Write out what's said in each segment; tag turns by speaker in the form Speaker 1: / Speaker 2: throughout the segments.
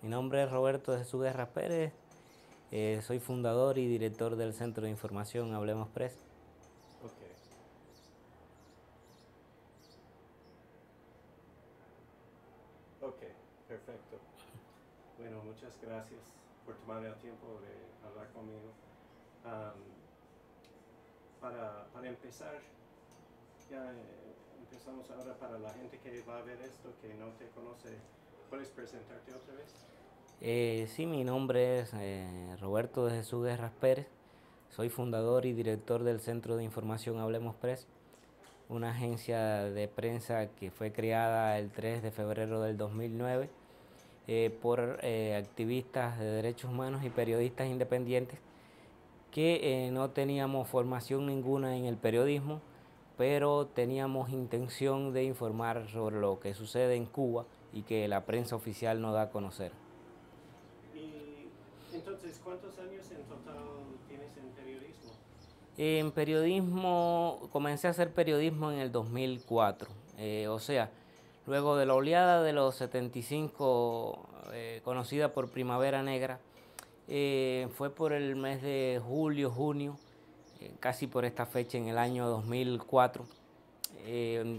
Speaker 1: Mi nombre es Roberto Jesús Guerra Pérez, soy fundador y director del Centro de Información Hablemos Press.
Speaker 2: Ok. Ok, perfecto. Bueno, muchas gracias por tomar el tiempo de hablar conmigo. Am, para empezar, ya empezamos ahora para la gente que va a ver esto, que no te conoce. ¿Puedes presentarte otra vez?
Speaker 1: Sí, mi nombre es Roberto Jesús Guerra Pérez, soy fundador y director del Centro de Información Hablemos Press, una agencia de prensa que fue creada el 3 de febrero del 2009 por activistas de derechos humanos y periodistas independientes que no teníamos formación ninguna en el periodismo, pero teníamos intención de informar sobre lo que sucede en Cuba y que la prensa oficial no da a conocer.
Speaker 2: Y entonces, ¿cuántos años en total tienes en periodismo?
Speaker 1: En periodismo, comencé a hacer periodismo en el 2004, o sea, luego de la oleada de los 75, conocida por Primavera Negra, fue por el mes de julio, junio, casi por esta fecha en el año 2004,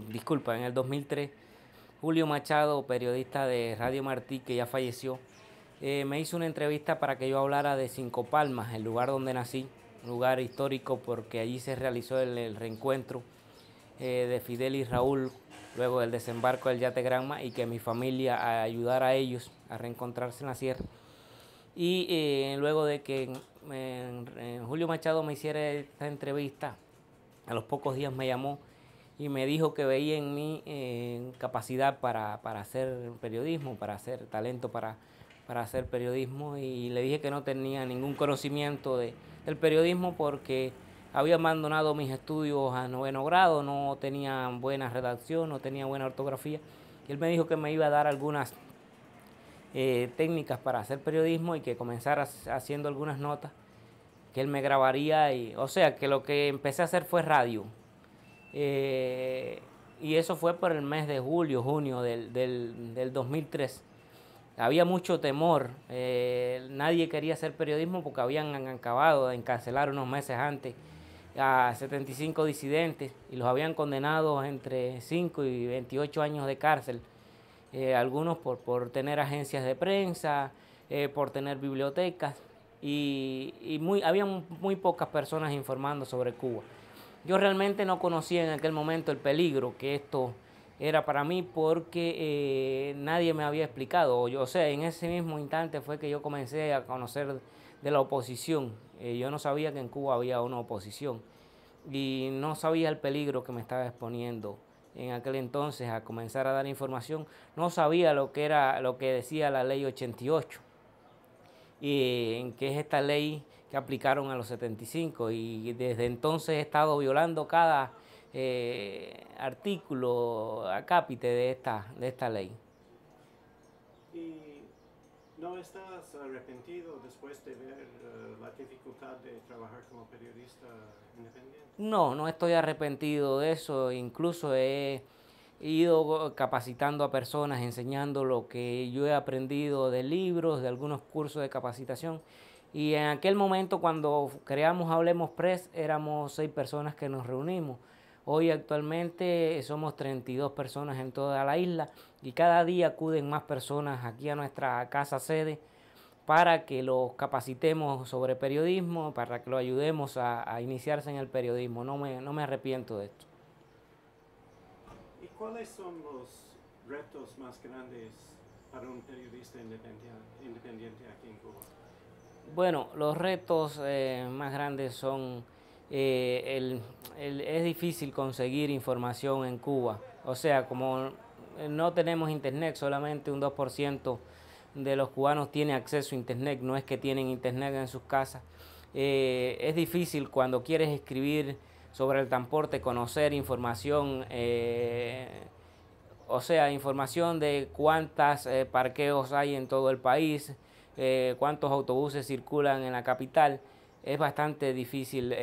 Speaker 1: disculpa, en el 2003, Julio Machado, periodista de Radio Martí, que ya falleció, me hizo una entrevista para que yo hablara de Cinco Palmas, el lugar donde nací, un lugar histórico porque allí se realizó el reencuentro de Fidel y Raúl luego del desembarco del Yate Granma y que mi familia ayudara a ellos a reencontrarse en la sierra. Y luego de que Julio Machado me hiciera esta entrevista, a los pocos días me llamó y me dijo que veía en mí capacidad para hacer periodismo, para hacer talento para hacer periodismo, y le dije que no tenía ningún conocimiento del periodismo porque había abandonado mis estudios a noveno grado, no tenía buena redacción, no tenía buena ortografía, y él me dijo que me iba a dar algunas técnicas para hacer periodismo y que comenzara haciendo algunas notas que él me grabaría, o sea que lo que empecé a hacer fue radio. Y eso fue por el mes de julio, junio del 2003. Había mucho temor, nadie quería hacer periodismo porque habían acabado de encarcelar unos meses antes a 75 disidentes y los habían condenado entre 5 y 28 años de cárcel. Algunos por tener agencias de prensa, por tener bibliotecas, había muy pocas personas informando sobre Cuba. Yo realmente no conocía en aquel momento el peligro que esto era para mí porque nadie me había explicado. O sea, en ese mismo instante fue que yo comencé a conocer de la oposición. Yo no sabía que en Cuba había una oposición y no sabía el peligro que me estaba exponiendo en aquel entonces a comenzar a dar información. No sabía lo que era, lo que decía la ley 88 y en que es esta ley que aplicaron a los 75, y desde entonces he estado violando cada artículo acápite de esta ley.
Speaker 2: ¿Y no estás arrepentido después de ver la dificultad de trabajar como periodista independiente?
Speaker 1: No, no estoy arrepentido de eso, incluso he ido capacitando a personas, enseñando lo que yo he aprendido de libros, de algunos cursos de capacitación. Y en aquel momento cuando creamos Hablemos Press éramos 6 personas que nos reunimos. Hoy actualmente somos 32 personas en toda la isla y cada día acuden más personas aquí a nuestra casa sede para que los capacitemos sobre periodismo, para que los ayudemos a iniciarse en el periodismo. No me arrepiento de esto.
Speaker 2: ¿Y cuáles son los retos más grandes para un periodista independiente aquí en Cuba?
Speaker 1: Bueno, los retos más grandes son, es difícil conseguir información en Cuba. O sea, como no tenemos internet, solamente un 2% de los cubanos tiene acceso a internet, no es que tienen internet en sus casas. Es difícil cuando quieres escribir sobre el transporte, conocer información, o sea, información de cuántas parqueos hay en todo el país, cuántos autobuses circulan en la capital. Es bastante difícil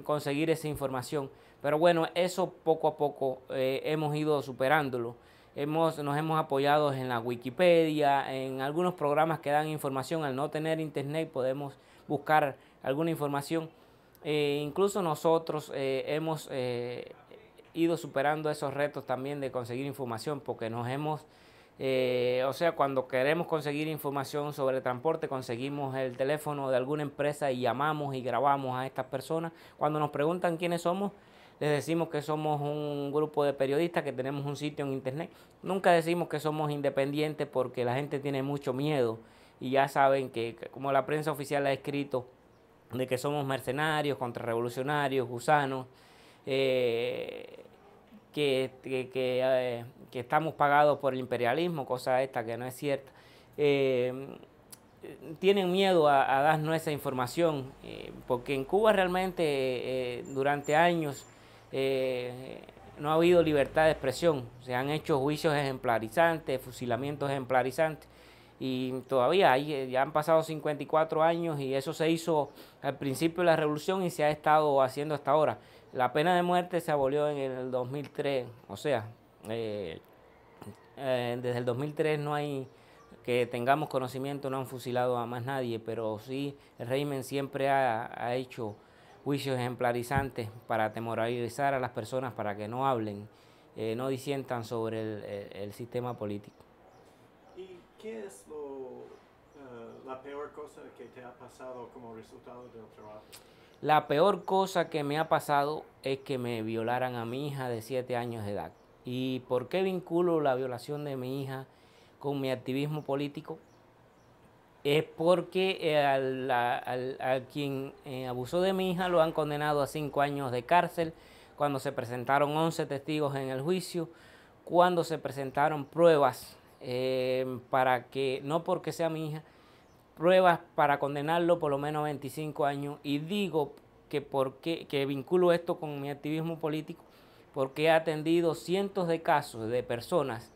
Speaker 1: conseguir esa información. Pero bueno, eso poco a poco hemos ido superándolo. nos hemos apoyado en la Wikipedia, en algunos programas que dan información. Al no tener internet podemos buscar alguna información. Incluso nosotros hemos ido superando esos retos también de conseguir información, porque nos hemos, o sea, cuando queremos conseguir información sobre transporte, conseguimos el teléfono de alguna empresa y llamamos y grabamos a estas personas. Cuando nos preguntan quiénes somos, les decimos que somos un grupo de periodistas, que tenemos un sitio en internet. Nunca decimos que somos independientes, porque la gente tiene mucho miedo y ya saben que como la prensa oficial ha escrito, de que somos mercenarios, contrarrevolucionarios, gusanos, que estamos pagados por el imperialismo, cosa esta que no es cierta. Tienen miedo a darnos esa información, porque en Cuba realmente durante años no ha habido libertad de expresión. Se han hecho juicios ejemplarizantes, fusilamientos ejemplarizantes, y todavía ya han pasado 54 años, y eso se hizo al principio de la revolución y se ha estado haciendo hasta ahora. La pena de muerte se abolió en el 2003, o sea, desde el 2003 no hay que tengamos conocimiento, no han fusilado a más nadie, pero sí el régimen siempre ha hecho juicios ejemplarizantes para atemorizar a las personas, para que no hablen, no disientan sobre el sistema político.
Speaker 2: ¿Y qué es la peor cosa que te ha pasado como resultado del trabajo?
Speaker 1: La peor cosa que me ha pasado es que me violaran a mi hija de 7 años de edad. ¿Y por qué vinculo la violación de mi hija con mi activismo político? Es porque a quien abusó de mi hija lo han condenado a 5 años de cárcel, cuando se presentaron 11 testigos en el juicio, cuando se presentaron pruebas para que, no porque sea mi hija, pruebas para condenarlo por lo menos a 25 años. Y digo que vinculo esto con mi activismo político, porque he atendido cientos de casos de personas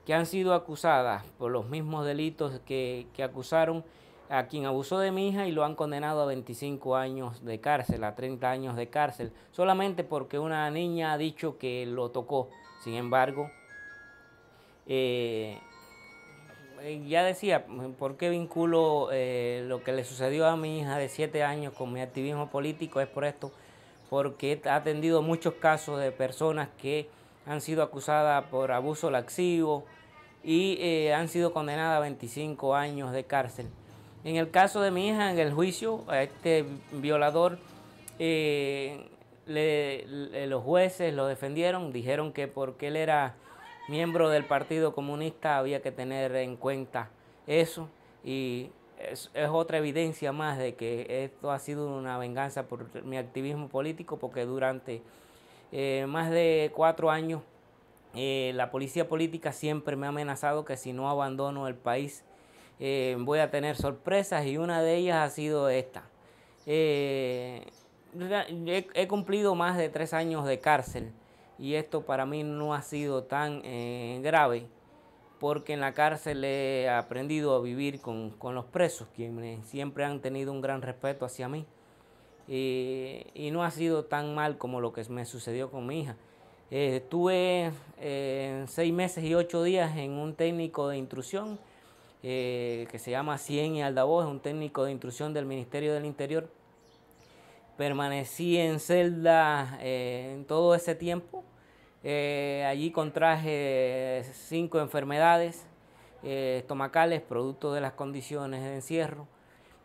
Speaker 1: que han sido acusadas por los mismos delitos que acusaron a quien abusó de mi hija, y lo han condenado a 25 años de cárcel, a 30 años de cárcel, solamente porque una niña ha dicho que lo tocó. Sin embargo, ya decía, ¿por qué vinculo lo que le sucedió a mi hija de 7 años con mi activismo político? Es por esto, porque he atendido muchos casos de personas que han sido acusadas por abuso lascivo y han sido condenadas a 25 años de cárcel. En el caso de mi hija, en el juicio, a este violador, los jueces lo defendieron, dijeron que porque él era miembro del Partido Comunista había que tener en cuenta eso, y es otra evidencia más de que esto ha sido una venganza por mi activismo político, porque durante más de 4 años la policía política siempre me ha amenazado que si no abandono el país voy a tener sorpresas, y una de ellas ha sido esta. He cumplido más de 3 años de cárcel, y esto para mí no ha sido tan grave, porque en la cárcel he aprendido a vivir con los presos, quienes siempre han tenido un gran respeto hacia mí, y no ha sido tan mal como lo que me sucedió con mi hija. Estuve 6 meses y 8 días en un técnico de intrusión que se llama Cien y Aldavoz, es un técnico de intrusión del Ministerio del Interior. Permanecí en celda en todo ese tiempo. Allí contraje 5 enfermedades estomacales, producto de las condiciones de encierro.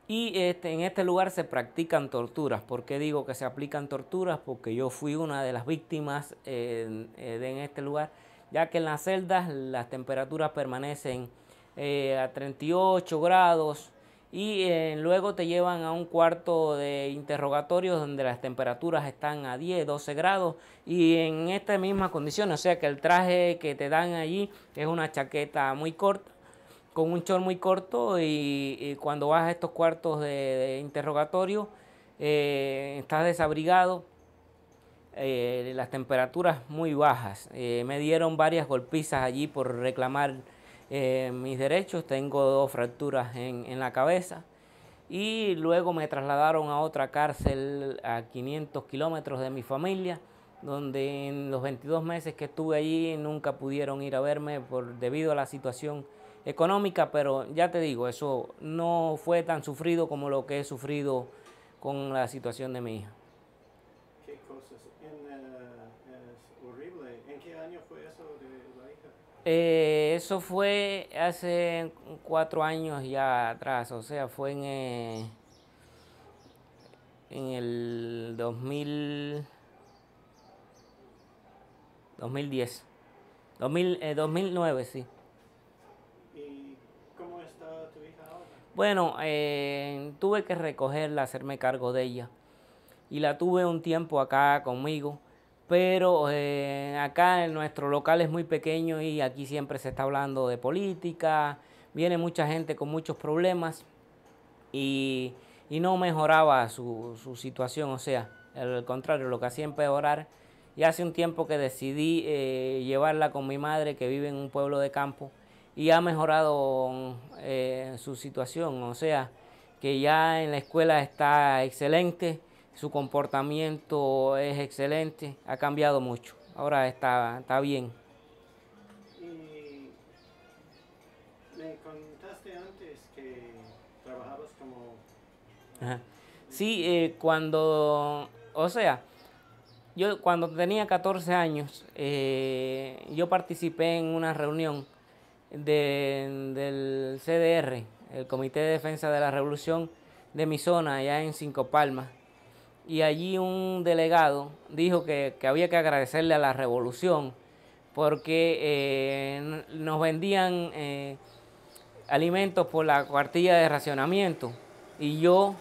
Speaker 1: Y en este lugar se practican torturas. ¿Por qué digo que se aplican torturas? Porque yo fui una de las víctimas en este lugar, ya que en las celdas las temperaturas permanecen a 38 grados, y luego te llevan a un cuarto de interrogatorio donde las temperaturas están a 10, 12 grados, y en estas mismas condiciones. O sea que el traje que te dan allí es una chaqueta muy corta, con un short muy corto, y cuando vas a estos cuartos de interrogatorio estás desabrigado, las temperaturas muy bajas. Me dieron varias golpizas allí por reclamar mis derechos. Tengo 2 fracturas en la cabeza, y luego me trasladaron a otra cárcel a 500 kilómetros de mi familia, donde en los 22 meses que estuve allí nunca pudieron ir a verme debido a la situación económica, pero ya te digo, eso no fue tan sufrido como lo que he sufrido con la situación de mi hija.
Speaker 2: Qué cosas. Es horrible. ¿En qué año fue eso de la hija?
Speaker 1: Eso fue hace 4 años ya atrás, o sea, fue en el 2010, 2009, sí.
Speaker 2: ¿Y cómo está tu hija ahora?
Speaker 1: Bueno, tuve que recogerla, hacerme cargo de ella. Y la tuve un tiempo acá conmigo. Pero acá en nuestro local es muy pequeño y aquí siempre se está hablando de política. Viene mucha gente con muchos problemas y, y no mejoraba su situación. O sea, al contrario, lo que hacía empeorar. Y hace un tiempo que decidí llevarla con mi madre que vive en un pueblo de campo y ha mejorado su situación. O sea, que ya en la escuela está excelente, su comportamiento es excelente, ha cambiado mucho. Ahora está bien.
Speaker 2: Y me contaste antes que trabajabas como...
Speaker 1: Ajá. Sí, o sea, yo cuando tenía 14 años, yo participé en una reunión del CDR, el Comité de Defensa de la Revolución de mi zona, allá en Cinco Palmas. Y allí un delegado dijo que había que agradecerle a la revolución porque nos vendían alimentos por la cuartilla de racionamiento. Y yo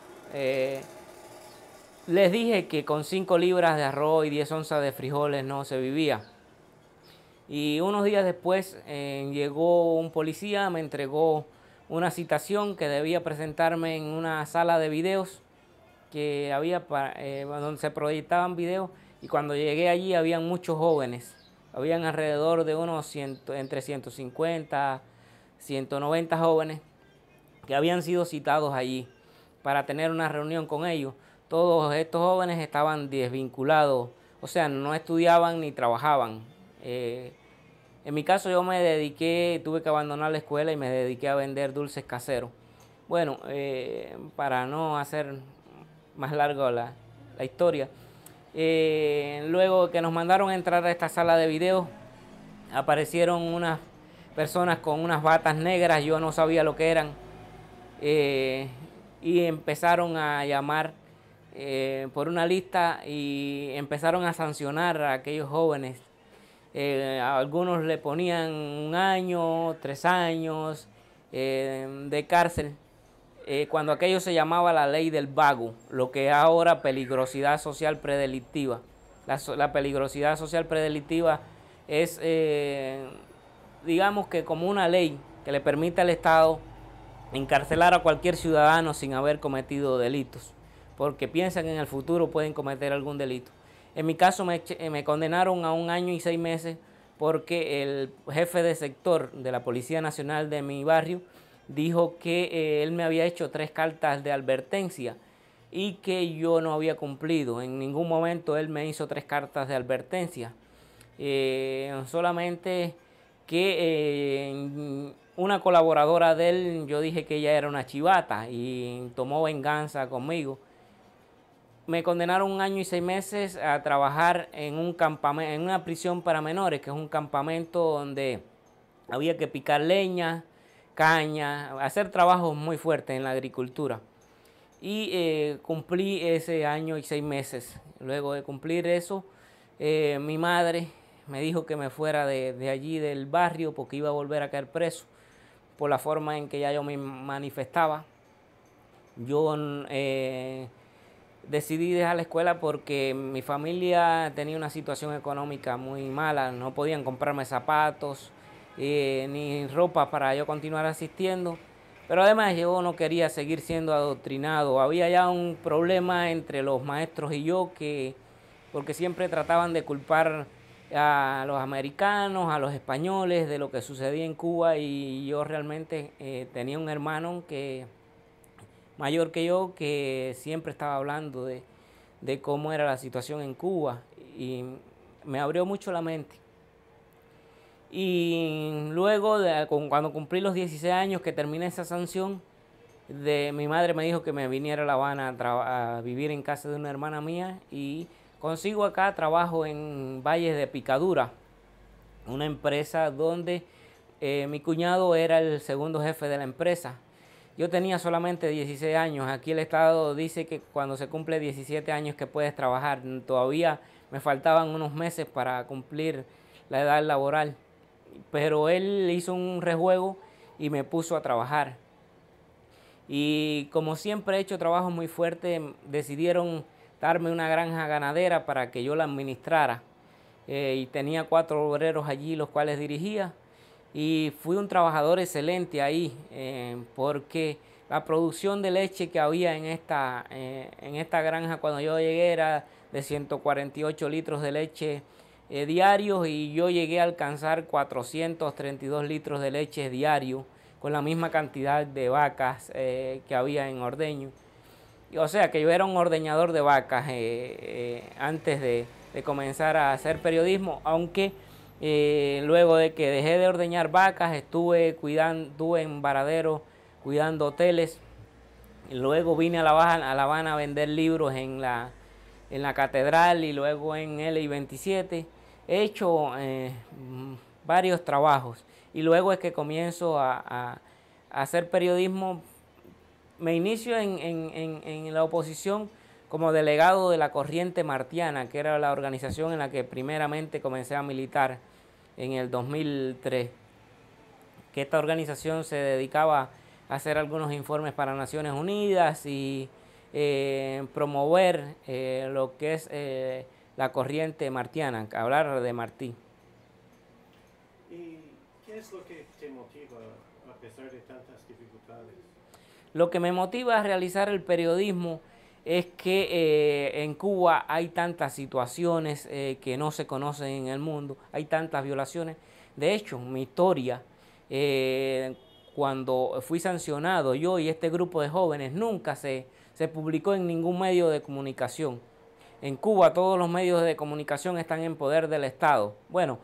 Speaker 1: les dije que con 5 libras de arroz y 10 onzas de frijoles no se vivía. Y unos días después llegó un policía, me entregó una citación que debía presentarme en una sala de videos que había donde se proyectaban videos, y cuando llegué allí habían muchos jóvenes, habían alrededor de entre 150, 190 jóvenes que habían sido citados allí para tener una reunión con ellos. Todos estos jóvenes estaban desvinculados, o sea, no estudiaban ni trabajaban. En mi caso yo me dediqué, tuve que abandonar la escuela y me dediqué a vender dulces caseros. Bueno, para no hacer más largo la historia, luego que nos mandaron a entrar a esta sala de video, aparecieron unas personas con unas batas negras, yo no sabía lo que eran, eh, y empezaron a llamar por una lista y empezaron a sancionar a aquellos jóvenes. A algunos le ponían 1 año, 3 años de cárcel, cuando aquello se llamaba la ley del vago, lo que es ahora peligrosidad social predelictiva. La peligrosidad social predelictiva es, digamos que como una ley que le permite al Estado encarcelar a cualquier ciudadano sin haber cometido delitos, porque piensan que en el futuro pueden cometer algún delito. En mi caso me condenaron a 1 año y 6 meses porque el jefe de sector de la Policía Nacional de mi barrio dijo que él me había hecho 3 cartas de advertencia y que yo no había cumplido. En ningún momento él me hizo 3 cartas de advertencia. Solamente que una colaboradora de él, yo dije que ella era una chivata y tomó venganza conmigo. Me condenaron 1 año y 6 meses a trabajar en un campamento, en una prisión para menores, que es un campamento donde había que picar leña, caña, hacer trabajos muy fuertes en la agricultura. Y cumplí ese 1 año y 6 meses. Luego de cumplir eso, mi madre me dijo que me fuera de allí del barrio porque iba a volver a caer preso por la forma en que ya yo me manifestaba. Yo decidí dejar la escuela porque mi familia tenía una situación económica muy mala, no podían comprarme zapatos ni ropa para yo continuar asistiendo, pero además yo no quería seguir siendo adoctrinado. Había ya un problema entre los maestros y yo, porque siempre trataban de culpar a los americanos, a los españoles de lo que sucedía en Cuba, y yo realmente tenía un hermano mayor que yo, que siempre estaba hablando de cómo era la situación en Cuba, y me abrió mucho la mente. Y luego, cuando cumplí los 16 años que terminé esa sanción, mi madre me dijo que me viniera a La Habana a vivir en casa de una hermana mía y consigo acá trabajo en Valles de Picadura, una empresa donde mi cuñado era el segundo jefe de la empresa. Yo tenía solamente 16 años. Aquí el Estado dice que cuando se cumple 17 años que puedes trabajar. Todavía me faltaban unos meses para cumplir la edad laboral. Pero él hizo un rejuego y me puso a trabajar. Y como siempre he hecho trabajos muy fuertes, decidieron darme una granja ganadera para que yo la administrara. Y tenía 4 obreros allí, los cuales dirigía. Y fui un trabajador excelente ahí, porque la producción de leche que había en esta granja cuando yo llegué era de 148 litros de leche diarios, y yo llegué a alcanzar 432 litros de leche diario con la misma cantidad de vacas que había en ordeño. O sea que yo era un ordeñador de vacas antes de comenzar a hacer periodismo, aunque luego de que dejé de ordeñar vacas estuve en Varadero cuidando hoteles. Y luego vine a La Habana a vender libros en la Catedral y luego en LI-27. He hecho varios trabajos y luego es que comienzo a hacer periodismo. Me inicio en la oposición como delegado de la Corriente Martiana, que era la organización en la que primeramente comencé a militar en el 2003. Que esta organización se dedicaba a hacer algunos informes para Naciones Unidas y promover lo que es la Corriente Martiana, hablar de Martí.
Speaker 2: ¿Y qué es lo que te motiva a pesar de tantas dificultades?
Speaker 1: Lo que me motiva a realizar el periodismo es que en Cuba hay tantas situaciones que no se conocen en el mundo, hay tantas violaciones. De hecho, mi historia, cuando fui sancionado, yo y este grupo de jóvenes, nunca se publicó en ningún medio de comunicación. En Cuba todos los medios de comunicación están en poder del Estado. Bueno,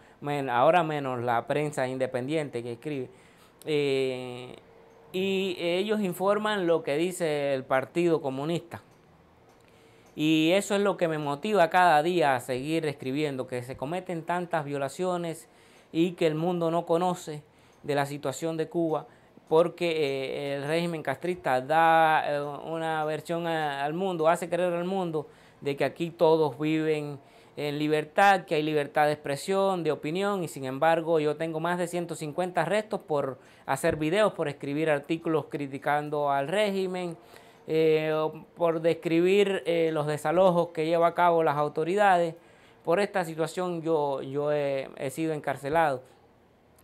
Speaker 1: ahora menos la prensa independiente que escribe. Y ellos informan lo que dice el Partido Comunista. Y eso es lo que me motiva cada día a seguir escribiendo, que se cometen tantas violaciones y que el mundo no conoce de la situación de Cuba, porque el régimen castrista da una versión al mundo, hace creer al mundo de que aquí todos viven en libertad, que hay libertad de expresión, de opinión, y sin embargo yo tengo más de 150 arrestos por hacer videos, por escribir artículos criticando al régimen, por describir los desalojos que lleva a cabo las autoridades. Por esta situación yo he sido encarcelado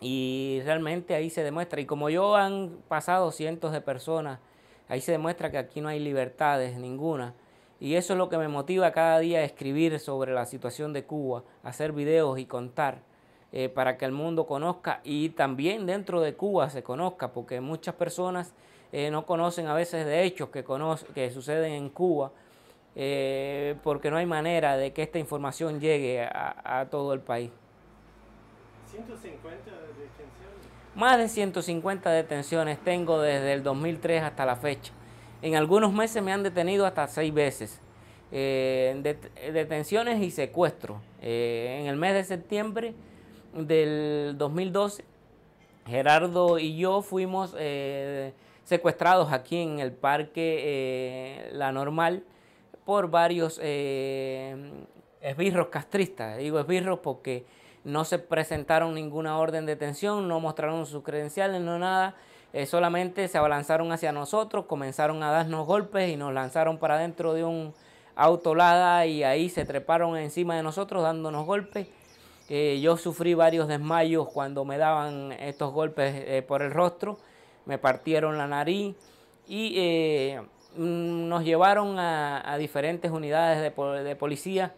Speaker 1: y realmente ahí se demuestra, y como yo han pasado cientos de personas, ahí se demuestra que aquí no hay libertades ninguna. Y eso es lo que me motiva cada día a escribir sobre la situación de Cuba, hacer videos y contar para que el mundo conozca y también dentro de Cuba se conozca, porque muchas personas no conocen a veces de hechos que suceden en Cuba, porque no hay manera de que esta información llegue a todo el país.
Speaker 2: 150 detenciones.
Speaker 1: Más de 150 detenciones tengo desde el 2003 hasta la fecha. En algunos meses me han detenido hasta 6 veces. Detenciones y secuestros. En el mes de septiembre del 2012, Gerardo y yo fuimos secuestrados aquí en el Parque La Normal por varios esbirros castristas. Digo esbirros porque no se presentaron ninguna orden de detención, no mostraron sus credenciales, no nada. Solamente se abalanzaron hacia nosotros, comenzaron a darnos golpes y nos lanzaron para dentro de un auto Lada y ahí se treparon encima de nosotros dándonos golpes. Yo sufrí varios desmayos cuando me daban estos golpes por el rostro, me partieron la nariz y nos llevaron a diferentes unidades de policía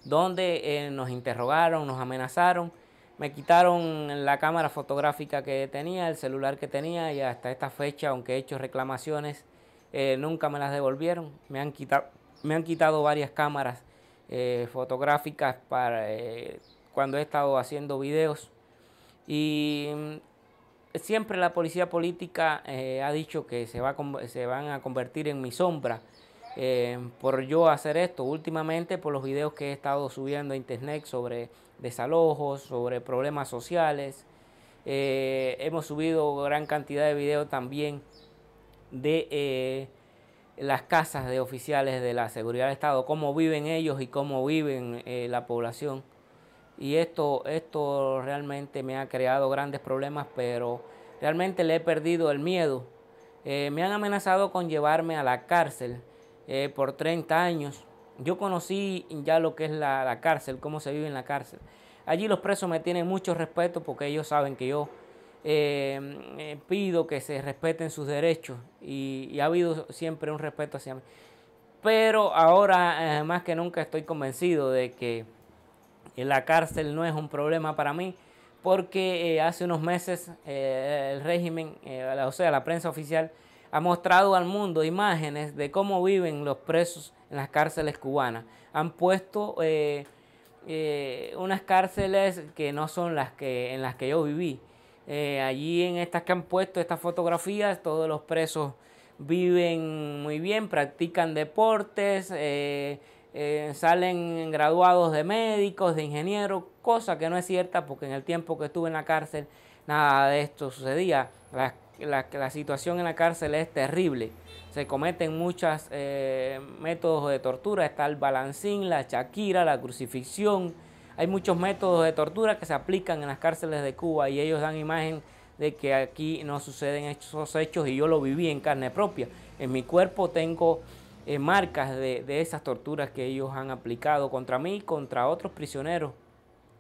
Speaker 1: donde nos interrogaron, nos amenazaron. Me quitaron la cámara fotográfica que tenía, el celular que tenía, y hasta esta fecha, aunque he hecho reclamaciones, nunca me las devolvieron. Me han quitado varias cámaras fotográficas para cuando he estado haciendo videos. Y siempre la policía política ha dicho que se van a convertir en mi sombra por yo hacer esto. Últimamente, por los videos que he estado subiendo a internet sobre desalojos, sobre problemas sociales. Hemos subido gran cantidad de videos también de las casas de oficiales de la seguridad del Estado, cómo viven ellos y cómo viven la población. Y esto realmente me ha creado grandes problemas, pero realmente le he perdido el miedo. Me han amenazado con llevarme a la cárcel por 30 años. Yo conocí ya lo que es la cárcel, cómo se vive en la cárcel. Allí los presos me tienen mucho respeto porque ellos saben que yo pido que se respeten sus derechos y ha habido siempre un respeto hacia mí. Pero ahora más que nunca estoy convencido de que la cárcel no es un problema para mí, porque hace unos meses el régimen, o sea, la prensa oficial, ha mostrado al mundo imágenes de cómo viven los presos en las cárceles cubanas. Han puesto unas cárceles que no son en las que yo viví. Allí en estas que han puesto estas fotografías, todos los presos viven muy bien, practican deportes, salen graduados de médicos, de ingenieros, cosa que no es cierta porque en el tiempo que estuve en la cárcel nada de esto sucedía. La situación en la cárcel es terrible. Se cometen muchos métodos de tortura. Está el balancín, la chaquira, la crucifixión. Hay muchos métodos de tortura que se aplican en las cárceles de Cuba y ellos dan imagen de que aquí no suceden esos hechos y yo lo viví en carne propia. En mi cuerpo tengo marcas de esas torturas que ellos han aplicado contra mí y contra otros prisioneros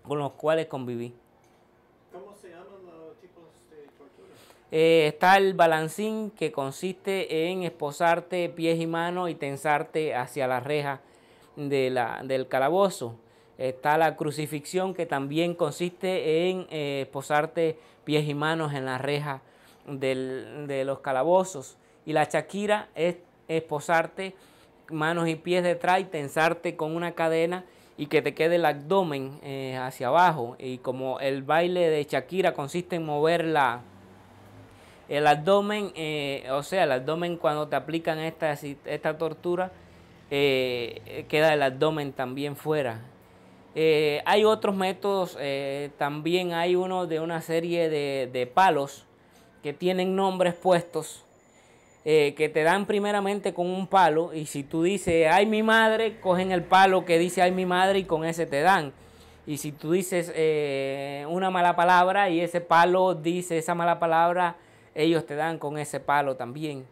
Speaker 1: con los cuales conviví.
Speaker 2: ¿Cómo se llaman los tipos de tortura?
Speaker 1: Está el balancín, que consiste en esposarte pies y manos y tensarte hacia la reja del calabozo. Está la crucifixión, que también consiste en esposarte pies y manos en la reja de los calabozos. Y la chaquira es esposarte manos y pies detrás y tensarte con una cadena y que te quede el abdomen hacia abajo. Y como el baile de Shakira consiste en mover el abdomen, o sea, el abdomen cuando te aplican esta tortura, queda el abdomen también fuera. Hay otros métodos, también hay uno de una serie de palos que tienen nombres puestos, que te dan primeramente con un palo, y si tú dices ay mi madre, cogen el palo que dice ay mi madre y con ese te dan. Y si tú dices una mala palabra y ese palo dice esa mala palabra, ellos te dan con ese palo también.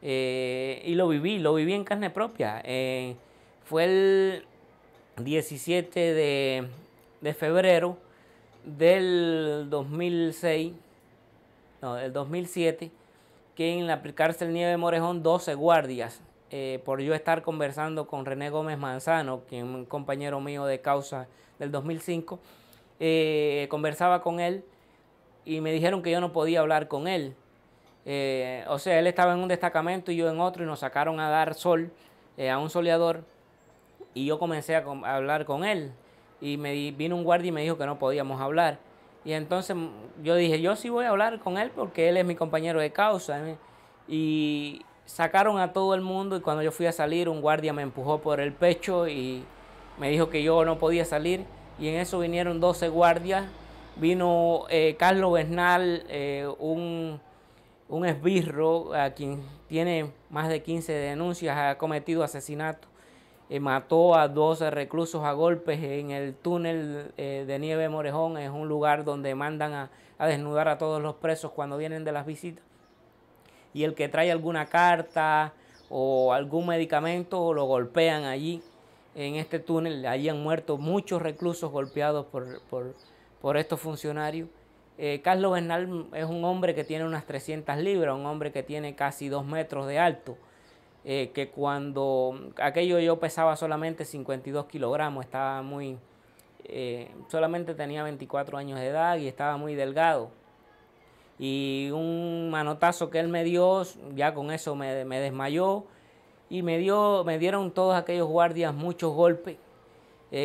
Speaker 1: Y lo viví en carne propia. Fue el 17 de febrero del 2006, no, del 2007, que en la cárcel Nieve Morejón 12 guardias, por yo estar conversando con René Gómez Manzano, quien es un compañero mío de causa del 2005, conversaba con él y me dijeron que yo no podía hablar con él. O sea, él estaba en un destacamento y yo en otro y nos sacaron a dar sol, a un soleador, y yo comencé a hablar con él y vino un guardia y me dijo que no podíamos hablar. Y entonces yo dije, yo sí voy a hablar con él porque él es mi compañero de causa. Y sacaron a todo el mundo y cuando yo fui a salir, un guardia me empujó por el pecho y me dijo que yo no podía salir. Y en eso vinieron 12 guardias. Vino Carlos Bernal, un esbirro, a quien tiene más de 15 denuncias, ha cometido asesinato. Mató a 12 reclusos a golpes en el túnel de Nieve Morejón. Es un lugar donde mandan a desnudar a todos los presos cuando vienen de las visitas. Y el que trae alguna carta o algún medicamento lo golpean allí en este túnel. Allí han muerto muchos reclusos golpeados por estos funcionarios. Carlos Bernal es un hombre que tiene unas 300 libras, un hombre que tiene casi 2 metros de alto. Que cuando aquello yo pesaba solamente 52 kilogramos, estaba solamente tenía 24 años de edad y estaba muy delgado. Y un manotazo que él me dio, ya con eso me desmayó y me dieron todos aquellos guardias muchos golpes.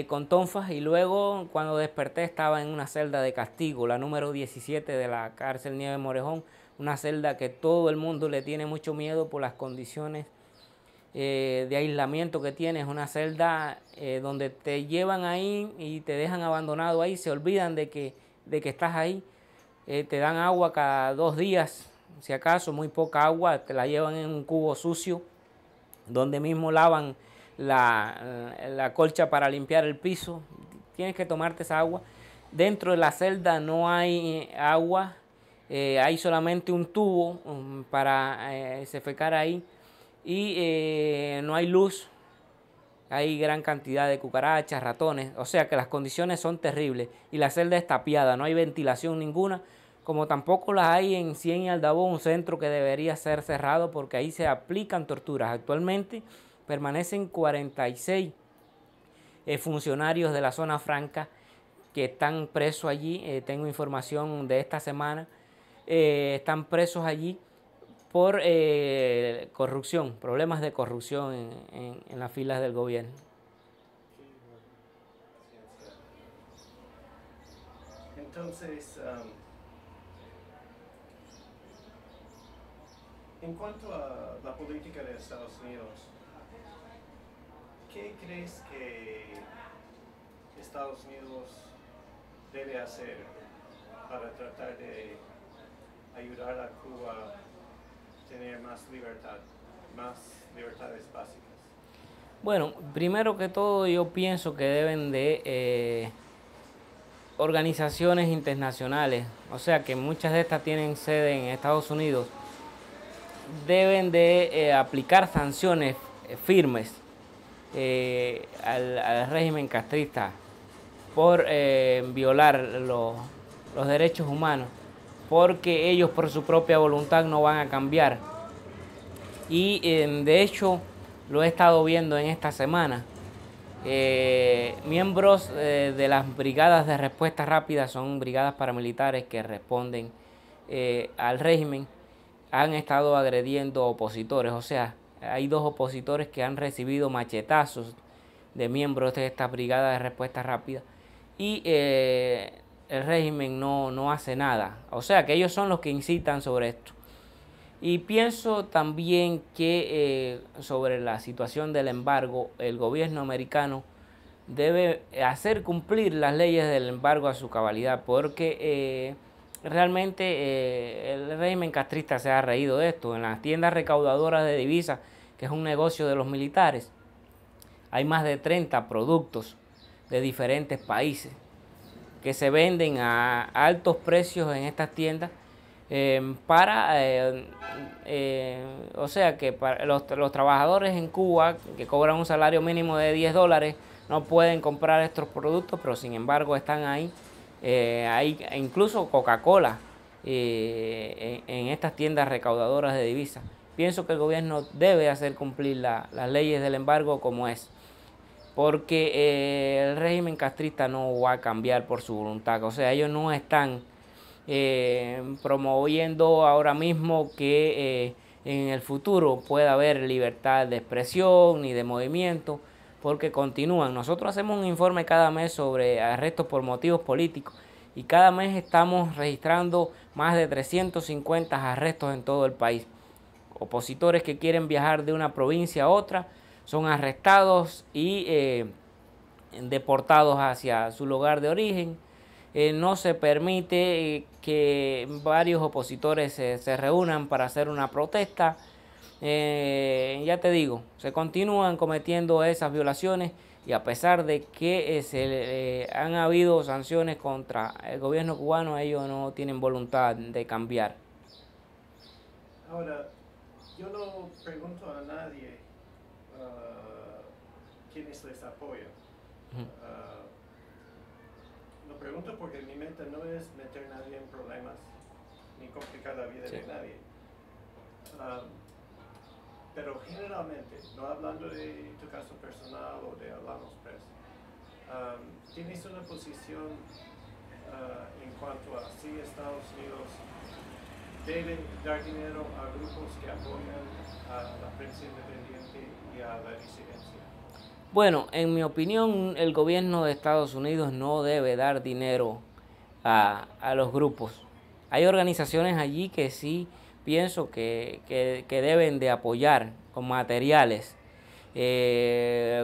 Speaker 1: con tonfas, y luego cuando desperté estaba en una celda de castigo, la número 17 de la cárcel Nieves Morejón, una celda que todo el mundo le tiene mucho miedo por las condiciones de aislamiento que tiene. Es una celda donde te llevan ahí y te dejan abandonado ahí, se olvidan de que estás ahí, te dan agua cada 2 días, si acaso, muy poca agua, te la llevan en un cubo sucio, donde mismo lavan la colcha para limpiar el piso. Tienes que tomarte esa agua. Dentro de la celda no hay agua, hay solamente un tubo para defecar ahí, y no hay luz, hay gran cantidad de cucarachas, ratones, o sea que las condiciones son terribles, y la celda es tapiada, no hay ventilación ninguna, como tampoco las hay en Cien y Aldabón, un centro que debería ser cerrado porque ahí se aplican torturas. Actualmente permanecen 46 funcionarios de la zona franca que están presos allí, tengo información de esta semana, están presos allí por corrupción, problemas de corrupción en las filas del gobierno.
Speaker 2: Entonces, en cuanto a la política de Estados Unidos, ¿qué crees que Estados Unidos debe hacer para tratar de ayudar a Cuba a tener más libertades básicas?
Speaker 1: Bueno, primero que todo yo pienso que deben de organizaciones internacionales, o sea que muchas de estas tienen sede en Estados Unidos, deben de aplicar sanciones firmes al régimen castrista por violar los derechos humanos, porque ellos por su propia voluntad no van a cambiar. Y de hecho lo he estado viendo en esta semana. Miembros de las brigadas de respuesta rápida, son brigadas paramilitares que responden al régimen, han estado agrediendo opositores. O sea, hay 2 opositores que han recibido machetazos de miembros de esta brigada de respuesta rápida, y el régimen no hace nada. O sea que ellos son los que incitan sobre esto. Y pienso también que sobre la situación del embargo, el gobierno americano debe hacer cumplir las leyes del embargo a su cabalidad, porque realmente el régimen castrista se ha reído de esto. En las tiendas recaudadoras de divisas, que es un negocio de los militares, hay más de 30 productos de diferentes países que se venden a altos precios en estas tiendas, o sea que para los trabajadores en Cuba que cobran un salario mínimo de $10 no pueden comprar estos productos, pero sin embargo están ahí. Hay incluso Coca-Cola en estas tiendas recaudadoras de divisas. Pienso que el gobierno debe hacer cumplir las leyes del embargo como es, porque el régimen castrista no va a cambiar por su voluntad. O sea, ellos no están promoviendo ahora mismo que en el futuro pueda haber libertad de expresión ni de movimiento, porque continúan. Nosotros hacemos un informe cada mes sobre arrestos por motivos políticos, y cada mes estamos registrando más de 350 arrestos en todo el país. Opositores que quieren viajar de una provincia a otra son arrestados y deportados hacia su lugar de origen. No se permite que varios opositores se reúnan para hacer una protesta. Ya te digo, se continúan cometiendo esas violaciones, y a pesar de que han habido sanciones contra el gobierno cubano, ellos no tienen voluntad de cambiar.
Speaker 2: Ahora, yo no pregunto a nadie quiénes les apoyan. Lo pregunto porque mi meta no es meter a nadie en problemas ni complicar la vida de nadie. Pero generalmente, no hablando de tu caso personal o de Hablamos Press, tienes una posición en cuanto a si Estados Unidos debe dar dinero a grupos que apoyan a la prensa independiente y a la disidencia.
Speaker 1: Bueno, en mi opinión, el gobierno de Estados Unidos no debe dar dinero a los grupos. Hay organizaciones allí que sí pienso que deben de apoyar con materiales,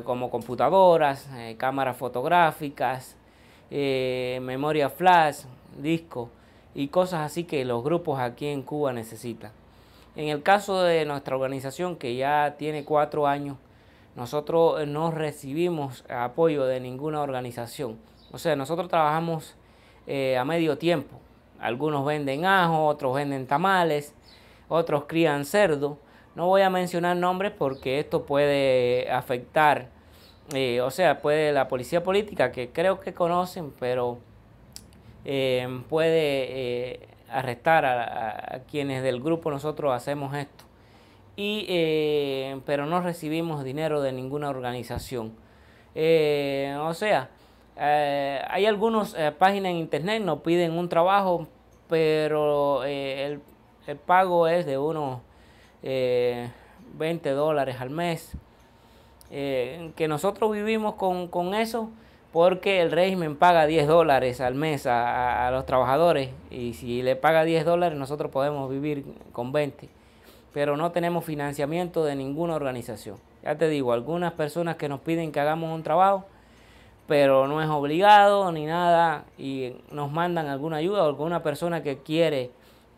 Speaker 1: como computadoras, cámaras fotográficas, memoria flash, disco y cosas así que los grupos aquí en Cuba necesitan. En el caso de nuestra organización, que ya tiene 4 años, nosotros no recibimos apoyo de ninguna organización. O sea, nosotros trabajamos a medio tiempo. Algunos venden ajo, otros venden tamales, otros crían cerdo. No voy a mencionar nombres porque esto puede afectar, o sea, puede la policía política, que creo que conocen, pero puede arrestar a quienes del grupo nosotros hacemos esto. Pero no recibimos dinero de ninguna organización. O sea, hay algunas páginas en internet nos piden un trabajo, pero el pago es de unos $20 al mes. Que nosotros vivimos con eso porque el régimen paga $10 al mes a los trabajadores, y si le paga $10 nosotros podemos vivir con 20, pero no tenemos financiamiento de ninguna organización. Ya te digo, algunas personas que nos piden que hagamos un trabajo, pero no es obligado ni nada, y nos mandan alguna ayuda, o alguna persona que quiere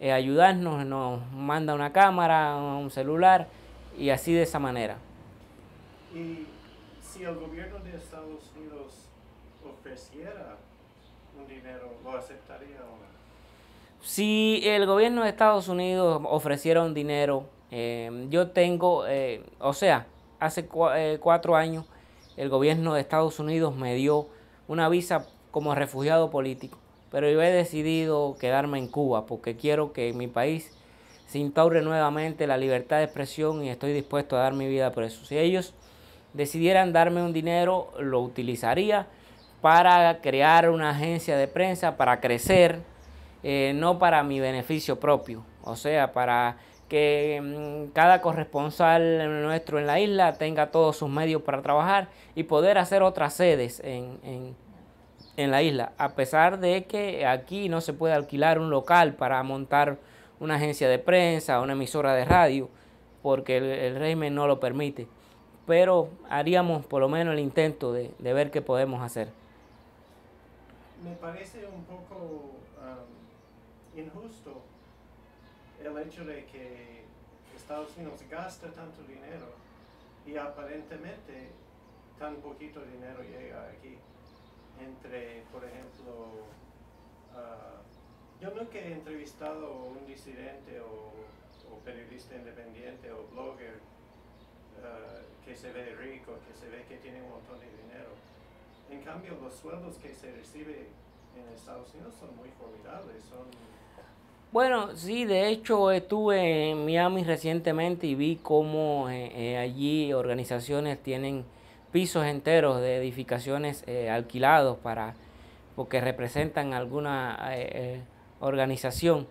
Speaker 1: ayudarnos nos manda una cámara, un celular, y así de esa manera.
Speaker 2: Y si el gobierno de Estados Unidos ofreciera un dinero, ¿lo aceptaría o no?
Speaker 1: Si el gobierno de Estados Unidos ofreciera un dinero, yo tengo, o sea, hace 4 años el gobierno de Estados Unidos me dio una visa como refugiado político, pero yo he decidido quedarme en Cuba porque quiero que en mi país se instaure nuevamente la libertad de expresión y estoy dispuesto a dar mi vida por eso. Si ellos decidieran darme un dinero, lo utilizaría para crear una agencia de prensa, para crecer, no para mi beneficio propio. O sea, para que cada corresponsal nuestro en la isla tenga todos sus medios para trabajar y poder hacer otras sedes en la isla, a pesar de que aquí no se puede alquilar un local para montar una agencia de prensa, una emisora de radio, porque el régimen no lo permite. Pero haríamos por lo menos el intento de ver qué podemos hacer.
Speaker 2: Me parece un poco injusto el hecho de que Estados Unidos gasta tanto dinero y aparentemente tan poquito dinero llega aquí. Entre, por ejemplo, yo nunca he entrevistado a un disidente o periodista independiente o blogger que se ve rico, que se ve que tiene un montón de dinero. En cambio, los sueldos que se reciben en Estados Unidos son muy formidables.
Speaker 1: Bueno, sí, de hecho estuve en Miami recientemente y vi cómo allí organizaciones tienen pisos enteros de edificaciones alquilados porque representan alguna organización.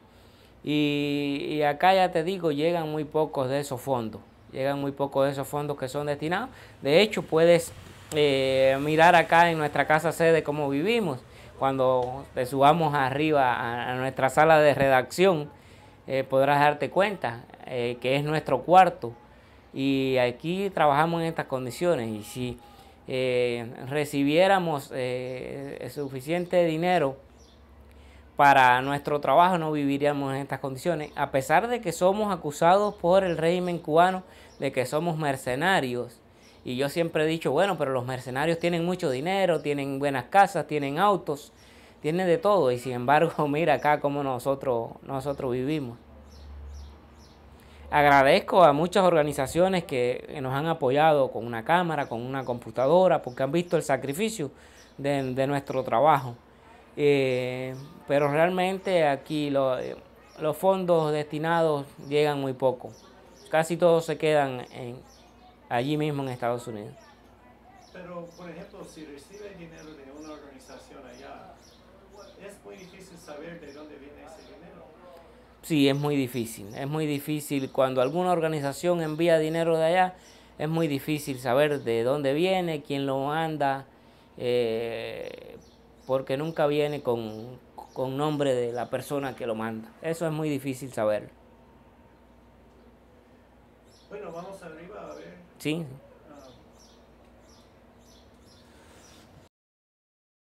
Speaker 1: Y acá ya te digo, llegan muy pocos de esos fondos. Llegan muy pocos de esos fondos que son destinados. De hecho, puedes mirar acá en nuestra casa sede cómo vivimos. Cuando te subamos arriba a nuestra sala de redacción, podrás darte cuenta que es nuestro cuarto. Y aquí trabajamos en estas condiciones. Y si recibiéramos suficiente dinero para nuestro trabajo, no viviríamos en estas condiciones, a pesar de que somos acusados por el régimen cubano de que somos mercenarios. Y yo siempre he dicho, bueno, pero los mercenarios tienen mucho dinero, tienen buenas casas, tienen autos, tienen de todo, y sin embargo, mira acá cómo nosotros vivimos. Agradezco a muchas organizaciones que nos han apoyado con una cámara, con una computadora, porque han visto el sacrificio de nuestro trabajo. Pero realmente aquí los fondos destinados llegan muy poco. Casi todos se quedan allí mismo en Estados Unidos.
Speaker 2: Pero, por ejemplo, si recibe dinero de una organización allá, es muy difícil saber de dónde viene ese dinero.
Speaker 1: Sí, es muy difícil. Es muy difícil cuando alguna organización envía dinero de allá. es muy difícil saber de dónde viene, quién lo manda, porque nunca viene con nombre de la persona que lo manda. Eso es muy difícil saber.
Speaker 2: Bueno, vamos arriba a ver.
Speaker 1: Sí.